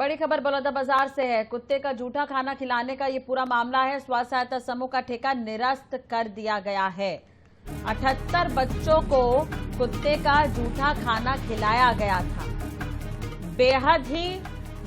बड़ी खबर बलौदाबाजार से है। कुत्ते का जूठा खाना खिलाने का ये पूरा मामला है। स्वयं सहायता समूह का ठेका निरस्त कर दिया गया है। 78 बच्चों को कुत्ते का जूठा खाना खिलाया गया था। बेहद ही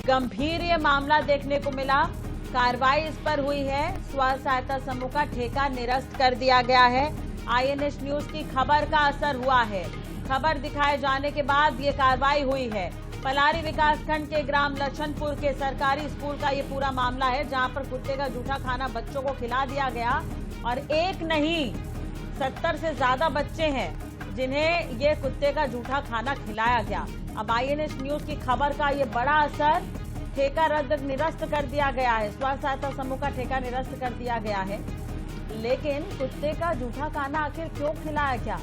गंभीर ये मामला देखने को मिला। कार्रवाई इस पर हुई है। स्वयं सहायता समूह का ठेका निरस्त कर दिया गया है। INS न्यूज की खबर का असर हुआ है। खबर दिखाए जाने के बाद ये कार्रवाई हुई है। पलारी विकासखंड के ग्राम लछनपुर के सरकारी स्कूल का ये पूरा मामला है, जहां पर कुत्ते का जूठा खाना बच्चों को खिला दिया गया और एक नहीं 70 से ज्यादा बच्चे हैं जिन्हें ये कुत्ते का जूठा खाना खिलाया गया। अब INS न्यूज की खबर का ये बड़ा असर। ठेका निरस्त कर दिया गया है। स्वयं सहायता समूह का ठेका निरस्त कर दिया गया है, लेकिन कुत्ते का जूठा खाना आखिर क्यों खिलाया गया?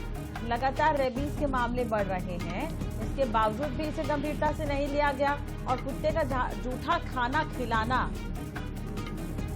लगातार रेबीज के मामले बढ़ रहे हैं, इसके बावजूद भी इसे गंभीरता से नहीं लिया गया और कुत्ते का जूठा खाना खिलाना,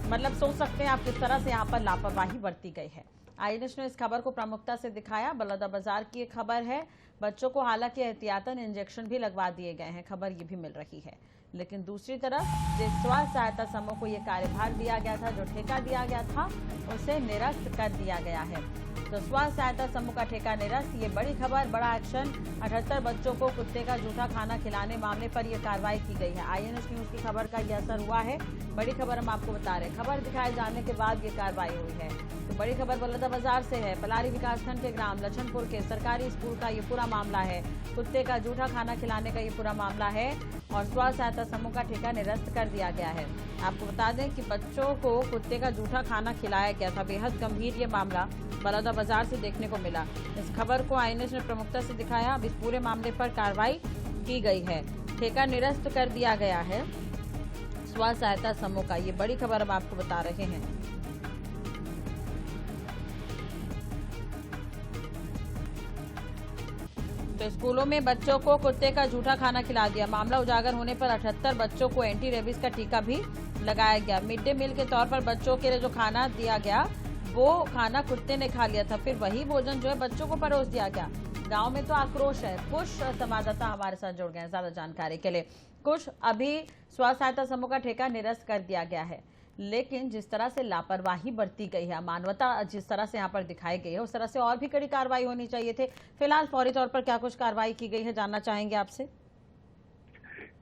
मतलब सोच सकते हैं आप किस तरह से यहाँ पर लापरवाही बरती गई है। INS ने इस खबर को प्रमुखता से दिखाया। बलौदाबाजार की एक खबर है। बच्चों को हालांकि एहतियातन इंजेक्शन भी लगवा दिए गए हैं, खबर ये भी मिल रही है। लेकिन दूसरी तरफ जिस स्वयं सहायता समूह को ये कार्यभार दिया गया था, जो ठेका दिया गया था, उसे निरस्त कर दिया गया है। तो स्वयं सहायता समूह का ठेका निरस्त, ये बड़ी खबर, बड़ा एक्शन। 78 बच्चों को कुत्ते का जूठा खाना खिलाने मामले पर यह कार्रवाई की गई है। INS न्यूज की खबर का यह असर हुआ है। बड़ी खबर हम आपको बता रहे हैं। खबर दिखाए जाने के बाद ये कार्रवाई हुई है। तो बड़ी खबर बलौदाबाजार से है। पलारी विकासखंड के ग्राम लछनपुर के सरकारी स्कूल का ये पूरा मामला है। कुत्ते का जूठा खाना खिलाने का ये पूरा मामला है और स्वयं सहायता समूह का ठेका निरस्त कर दिया गया है। आपको बता दें कि बच्चों को कुत्ते का जूठा खाना खिलाया गया था। बेहद गंभीर ये मामला बलौदाबाजार से देखने को मिला। इस खबर को INS ने प्रमुखता से दिखाया। अब इस पूरे मामले पर कार्रवाई की गई है। ठेका निरस्त कर दिया गया है स्वयं सहायता समूह का। ये बड़ी खबर हम आपको बता रहे हैं। तो स्कूलों में बच्चों को कुत्ते का जूठा खाना खिला दिया। मामला उजागर होने पर 78 बच्चों को एंटी रेबीज का टीका भी लगाया गया। मिड डे मील के तौर पर बच्चों के लिए जो खाना दिया गया, वो खाना कुत्ते ने खा लिया था। फिर वही भोजन जो है बच्चों को परोस दिया गया। गांव में तो आक्रोश है। कुछ संवाददाता हमारे साथ जुड़ गए हैं ज्यादा जानकारी के लिए। कुछ, अभी स्वयं सहायता समूह का ठेका निरस्त कर दिया गया है, लेकिन जिस तरह से लापरवाही बरती गई है, अमानवता जिस तरह से यहाँ पर दिखाई गई है, उस तरह से और भी कड़ी कार्रवाई होनी चाहिए थे। फिलहाल फौरी तौर पर क्या कुछ कार्रवाई की गई है, जानना चाहेंगे आपसे।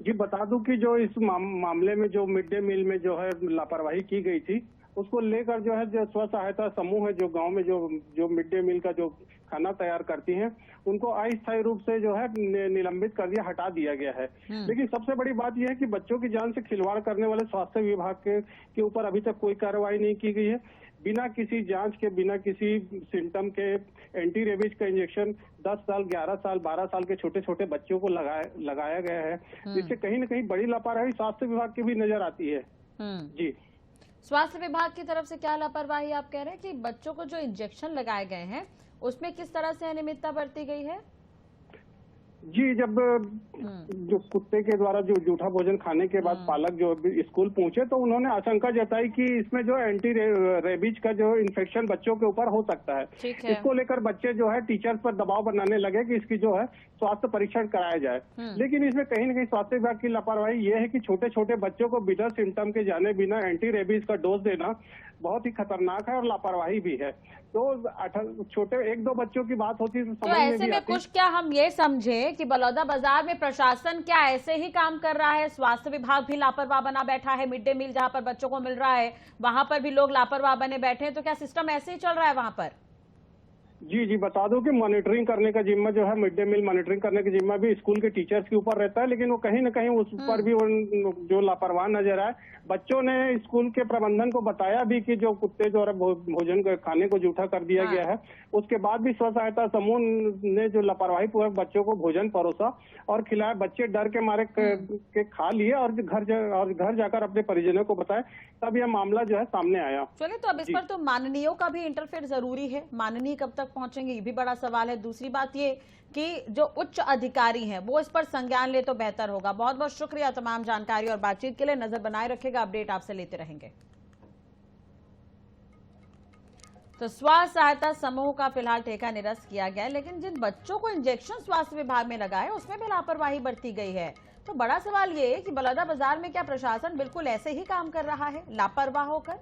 जी बता दूं कि जो इस मामले में जो मिड डे मील में जो है लापरवाही की गई थी, उसको लेकर जो है जो स्व सहायता समूह है, जो गांव में जो मिड डे मील का जो खाना तैयार करती हैं, उनको अस्थायी रूप से जो है निलंबित कर दिया, हटा दिया गया है। लेकिन सबसे बड़ी बात यह है कि बच्चों की जान से खिलवाड़ करने वाले स्वास्थ्य विभाग के ऊपर अभी तक कोई कार्रवाई नहीं की गई है। बिना किसी जांच के, बिना किसी सिम्टम के एंटी रेबीज का इंजेक्शन 10 साल, 11 साल, 12 साल के छोटे छोटे बच्चों को लगाया गया है, जिससे कहीं न कहीं बड़ी लापरवाही स्वास्थ्य विभाग की भी नजर आती है। जी, स्वास्थ्य विभाग की तरफ से क्या लापरवाही आप कह रहे हैं कि बच्चों को जो इंजेक्शन लगाए गए हैं उसमें किस तरह से अनियमितता बरती गई है? जी, जब जो कुत्ते के द्वारा जो जूठा भोजन खाने के बाद पालक जो स्कूल पहुंचे, तो उन्होंने आशंका जताई कि इसमें जो एंटी रेबीज का जो इन्फेक्शन बच्चों के ऊपर हो सकता है। इसको लेकर बच्चे जो है टीचर्स पर दबाव बनाने लगे कि इसकी जो है स्वास्थ्य परीक्षण कराया जाए। लेकिन इसमें कहीं न कहीं स्वास्थ्य विभाग की लापरवाही ये है कि छोटे छोटे बच्चों को बिना सिम्टम के जाने बिना एंटी रेबीज का डोज देना बहुत ही खतरनाक है और लापरवाही भी है। तो छोटे 1-2 बच्चों की बात होती है तो ऐसे में कुछ क्या हम ये समझे कि बलौदाबाजार में प्रशासन क्या ऐसे ही काम कर रहा है? स्वास्थ्य विभाग भी लापरवाह बना बैठा है। मिड डे मील जहां पर बच्चों को मिल रहा है, वहां पर भी लोग लापरवाह बने बैठे हैं। तो क्या सिस्टम ऐसे ही चल रहा है वहां पर? जी बता दूं कि मॉनिटरिंग करने का जिम्मा जो है, मिड डे मील मॉनिटरिंग करने का जिम्मा भी स्कूल के टीचर्स के ऊपर रहता है, लेकिन वो कहीं न कहीं उस पर भी जो लापरवाह नजर आए। बच्चों ने स्कूल के प्रबंधन को बताया भी कि जो कुत्ते द्वारा भोजन खाने को जूठा कर दिया गया है, उसके बाद भी स्व सहायता समूह ने जो लापरवाही पूर्वक बच्चों को भोजन परोसा और खिलाया। बच्चे डर के मारे के खा लिए और घर जाकर अपने परिजनों को बताया, तब यह मामला जो है सामने आया। चलिए, तो अब इस पर तो माननीयों का भी इंटरफेयर जरूरी है। माननीय कब तक पहुंचेंगे, ये भी बड़ा सवाल है। दूसरी बात ये कि जो उच्च अधिकारी हैं वो इस पर संज्ञान ले तो बेहतर होगा। बहुत बहुत शुक्रिया तमाम जानकारी और बातचीत के लिए। नजर बनाए रखेगा, अपडेट आपसे लेते रहेंगे। तो स्वास्थ्य सहायता समूह का फिलहाल ठेका निरस्त किया गया है, लेकिन जिन बच्चों को इंजेक्शन स्वास्थ्य विभाग में लगा है उसमें भी लापरवाही बरती गई है। तो बड़ा सवाल ये है कि बलौदाबाजार में क्या प्रशासन बिल्कुल ऐसे ही काम कर रहा है, लापरवाह होकर?